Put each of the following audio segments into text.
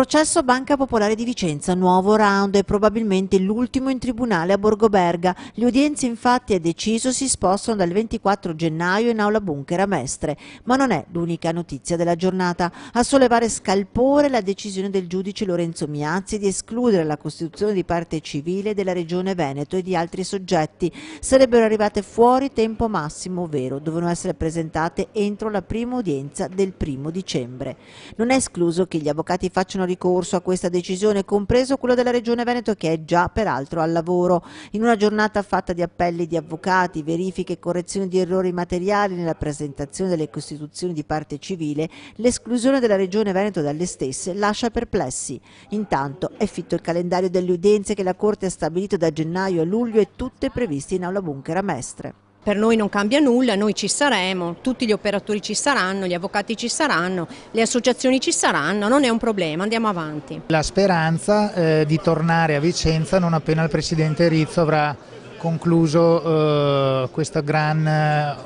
Processo Banca Popolare di Vicenza, nuovo round e probabilmente l'ultimo in tribunale a Borgoberga. Le udienze infatti è deciso si spostano dal 24 gennaio in aula Bunker a Mestre, ma non è l'unica notizia della giornata. A sollevare scalpore la decisione del giudice Lorenzo Miazzi di escludere la costituzione di parte civile della Regione Veneto e di altri soggetti. Sarebbero arrivate fuori tempo massimo, ovvero dovevano essere presentate entro la prima udienza del 1° dicembre. Non è escluso che gli avvocati facciano ricorso a questa decisione, compreso quello della Regione Veneto che è già peraltro al lavoro. In una giornata fatta di appelli di avvocati, verifiche e correzioni di errori materiali nella presentazione delle costituzioni di parte civile, l'esclusione della Regione Veneto dalle stesse lascia perplessi. Intanto è fitto il calendario delle udienze che la Corte ha stabilito da gennaio a luglio e tutte previste in aula Bunker a Mestre. Per noi non cambia nulla, noi ci saremo, tutti gli operatori ci saranno, gli avvocati ci saranno, le associazioni ci saranno, non è un problema, andiamo avanti. La speranza di tornare a Vicenza non appena il Presidente Rizzo avrà concluso questa gran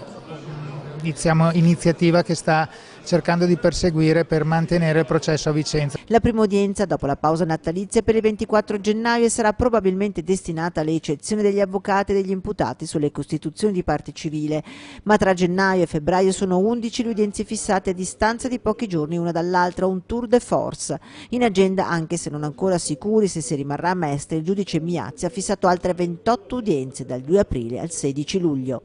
iniziativa che sta cercando di perseguire per mantenere il processo a Vicenza. La prima udienza dopo la pausa natalizia per il 24 gennaio sarà probabilmente destinata alle eccezioni degli avvocati e degli imputati sulle costituzioni di parte civile, ma tra gennaio e febbraio sono 11 le udienze fissate a distanza di pochi giorni una dall'altra, un tour de force. In agenda, anche se non ancora sicuri se si rimarrà a Mestre, il giudice Miazzi ha fissato altre 28 udienze dal 2 aprile al 16 luglio.